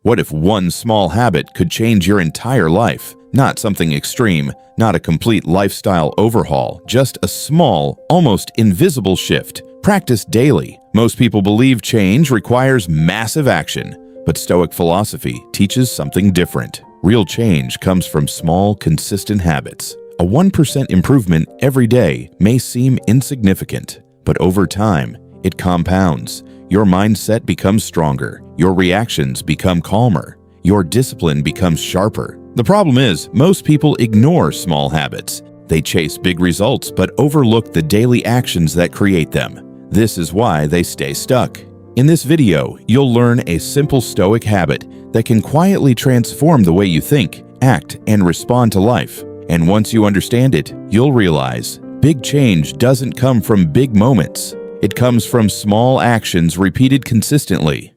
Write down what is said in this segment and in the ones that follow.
What if one small habit could change your entire life? Not something extreme, not a complete lifestyle overhaul, just a small, almost invisible shift. Practice daily. Most people believe change requires massive action, but Stoic philosophy teaches something different. Real change comes from small, consistent habits. A 1% improvement every day may seem insignificant, but over time, it compounds. Your mindset becomes stronger, your reactions become calmer, your discipline becomes sharper. The problem is, most people ignore small habits. They chase big results but overlook the daily actions that create them. This is why they stay stuck. In this video, you'll learn a simple Stoic habit that can quietly transform the way you think, act, and respond to life. And once you understand it, you'll realize big change doesn't come from big moments. It comes from small actions repeated consistently.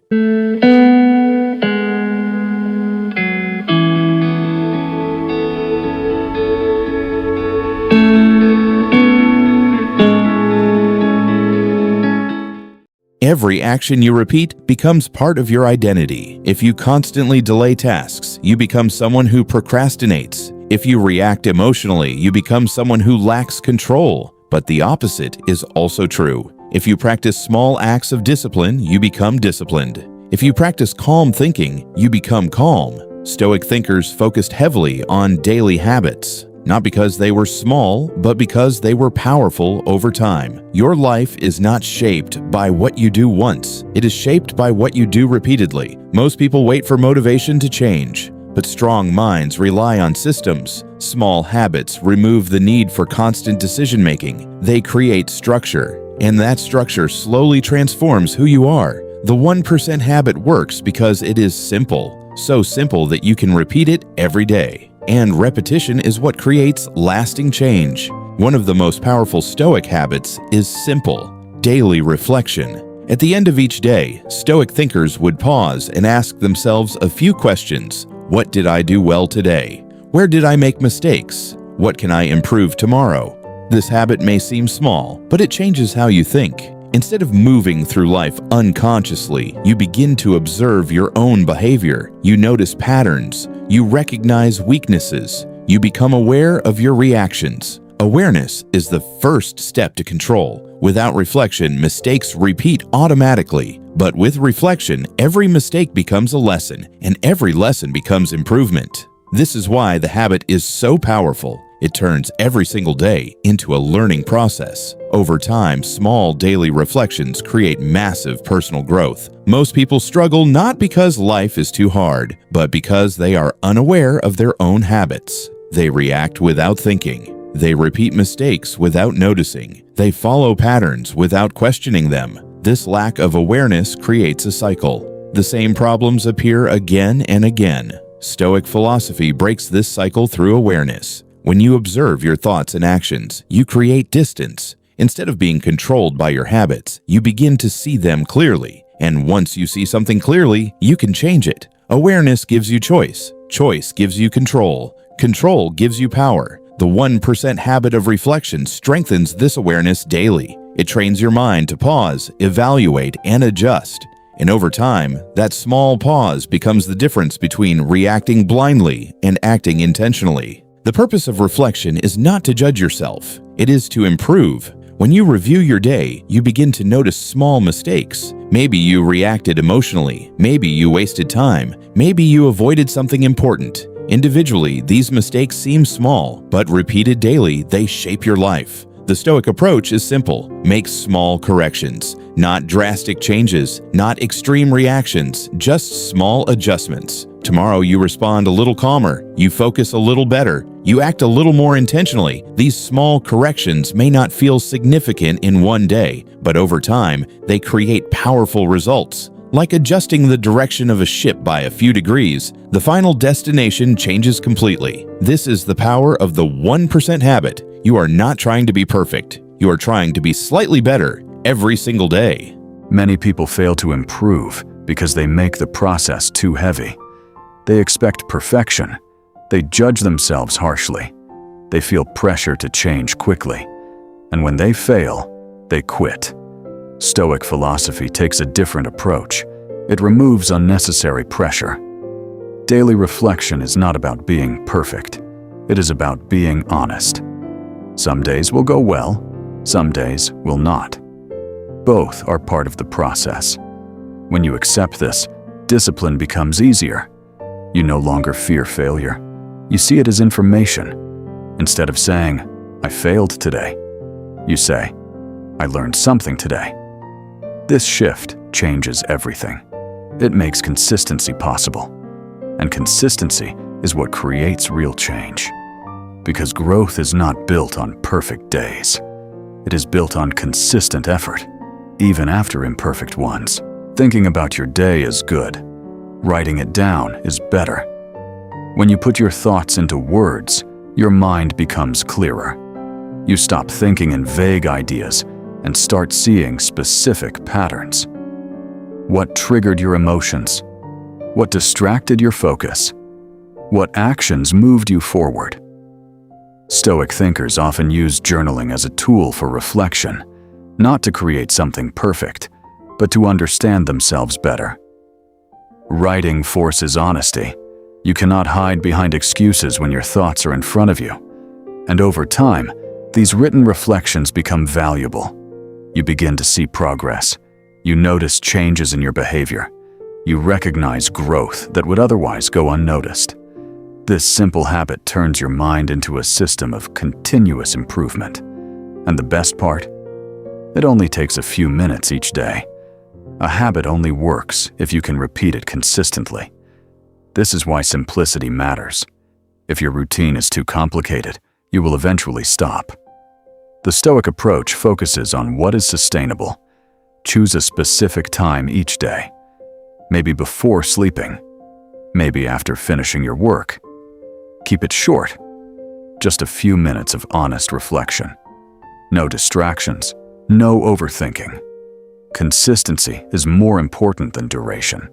Every action you repeat becomes part of your identity. If you constantly delay tasks, you become someone who procrastinates. If you react emotionally, you become someone who lacks control. But the opposite is also true. If you practice small acts of discipline, you become disciplined. If you practice calm thinking, you become calm. Stoic thinkers focused heavily on daily habits, not because they were small, but because they were powerful over time. Your life is not shaped by what you do once. It is shaped by what you do repeatedly. Most people wait for motivation to change, but strong minds rely on systems. Small habits remove the need for constant decision-making. They create structure, and that structure slowly transforms who you are. The 1% habit works because it is simple, so simple that you can repeat it every day. And repetition is what creates lasting change. One of the most powerful Stoic habits is simple, daily reflection. At the end of each day, Stoic thinkers would pause and ask themselves a few questions. What did I do well today? Where did I make mistakes? What can I improve tomorrow? This habit may seem small, but it changes how you think. Instead of moving through life unconsciously, you begin to observe your own behavior. You notice patterns. You recognize weaknesses. You become aware of your reactions. Awareness is the first step to control. Without reflection, mistakes repeat automatically. But with reflection, every mistake becomes a lesson, and every lesson becomes improvement. This is why the habit is so powerful. It turns every single day into a learning process. Over time, small daily reflections create massive personal growth. Most people struggle not because life is too hard, but because they are unaware of their own habits. They react without thinking. They repeat mistakes without noticing. They follow patterns without questioning them. This lack of awareness creates a cycle. The same problems appear again and again. Stoic philosophy breaks this cycle through awareness. When you observe your thoughts and actions, you create distance. Instead of being controlled by your habits, you begin to see them clearly. And once you see something clearly, you can change it. Awareness gives you choice. Choice gives you control. Control gives you power. The 1% habit of reflection strengthens this awareness daily. It trains your mind to pause, evaluate, and adjust. And over time, that small pause becomes the difference between reacting blindly and acting intentionally. The purpose of reflection is not to judge yourself. It is to improve. When you review your day, you begin to notice small mistakes. Maybe you reacted emotionally. Maybe you wasted time. Maybe you avoided something important. Individually, these mistakes seem small, but repeated daily, they shape your life. The Stoic approach is simple. Make small corrections, not drastic changes, not extreme reactions, just small adjustments. Tomorrow you respond a little calmer, you focus a little better, you act a little more intentionally. These small corrections may not feel significant in one day, but over time, they create powerful results. Like adjusting the direction of a ship by a few degrees, the final destination changes completely. This is the power of the 1% habit. You are not trying to be perfect. You are trying to be slightly better every single day. Many people fail to improve because they make the process too heavy. They expect perfection. They judge themselves harshly. They feel pressure to change quickly. And when they fail, they quit. Stoic philosophy takes a different approach. It removes unnecessary pressure. Daily reflection is not about being perfect. It is about being honest. Some days will go well, some days will not. Both are part of the process. When you accept this, discipline becomes easier. You no longer fear failure. You see it as information. Instead of saying, "I failed today," you say, "I learned something today." This shift changes everything. It makes consistency possible. And consistency is what creates real change. Because growth is not built on perfect days. It is built on consistent effort, even after imperfect ones. Thinking about your day is good. Writing it down is better. When you put your thoughts into words, your mind becomes clearer. You stop thinking in vague ideas and start seeing specific patterns. What triggered your emotions? What distracted your focus? What actions moved you forward? Stoic thinkers often use journaling as a tool for reflection, not to create something perfect, but to understand themselves better. Writing forces honesty. You cannot hide behind excuses when your thoughts are in front of you. And over time, these written reflections become valuable. You begin to see progress. You notice changes in your behavior. You recognize growth that would otherwise go unnoticed. This simple habit turns your mind into a system of continuous improvement. And the best part? It only takes a few minutes each day. A habit only works if you can repeat it consistently. This is why simplicity matters. If your routine is too complicated, you will eventually stop. The Stoic approach focuses on what is sustainable. Choose a specific time each day. Maybe before sleeping. Maybe after finishing your work. Keep it short. Just a few minutes of honest reflection. No distractions. No overthinking. Consistency is more important than duration.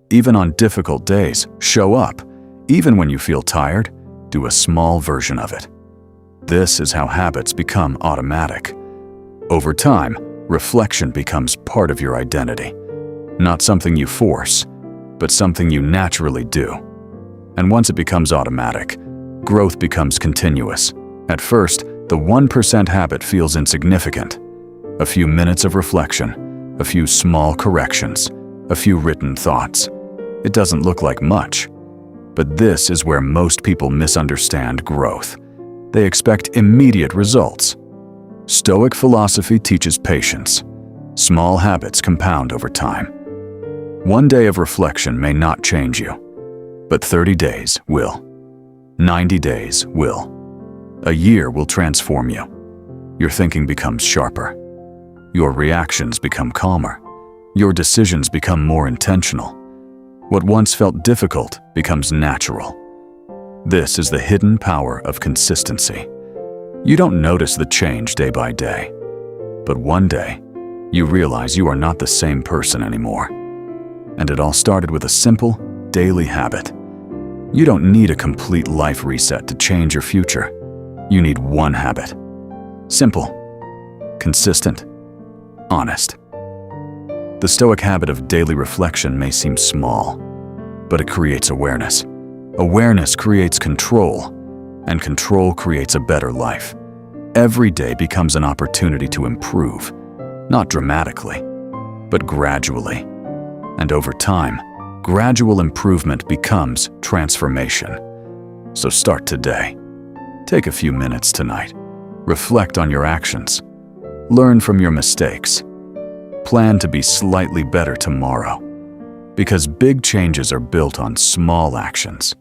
Even on difficult days, show up. Even when you feel tired, do a small version of it. This is how habits become automatic. Over time, reflection becomes part of your identity. Not something you force, but something you naturally do. And once it becomes automatic, growth becomes continuous. At first, the 1% habit feels insignificant. A few minutes of reflection, a few small corrections, a few written thoughts. It doesn't look like much. But this is where most people misunderstand growth. They expect immediate results. Stoic philosophy teaches patience. Small habits compound over time. One day of reflection may not change you, but 30 days will. 90 days will. A year will transform you. Your thinking becomes sharper. Your reactions become calmer. Your decisions become more intentional. What once felt difficult becomes natural. This is the hidden power of consistency. You don't notice the change day by day, but one day, you realize you are not the same person anymore. And it all started with a simple, daily habit. You don't need a complete life reset to change your future. You need one habit. Simple, consistent, honest. The Stoic habit of daily reflection may seem small, but it creates awareness. Awareness creates control, and control creates a better life. Every day becomes an opportunity to improve, not dramatically, but gradually. And over time, gradual improvement becomes transformation. So start today. Take a few minutes tonight. Reflect on your actions. Learn from your mistakes. Plan to be slightly better tomorrow. Because big changes are built on small actions.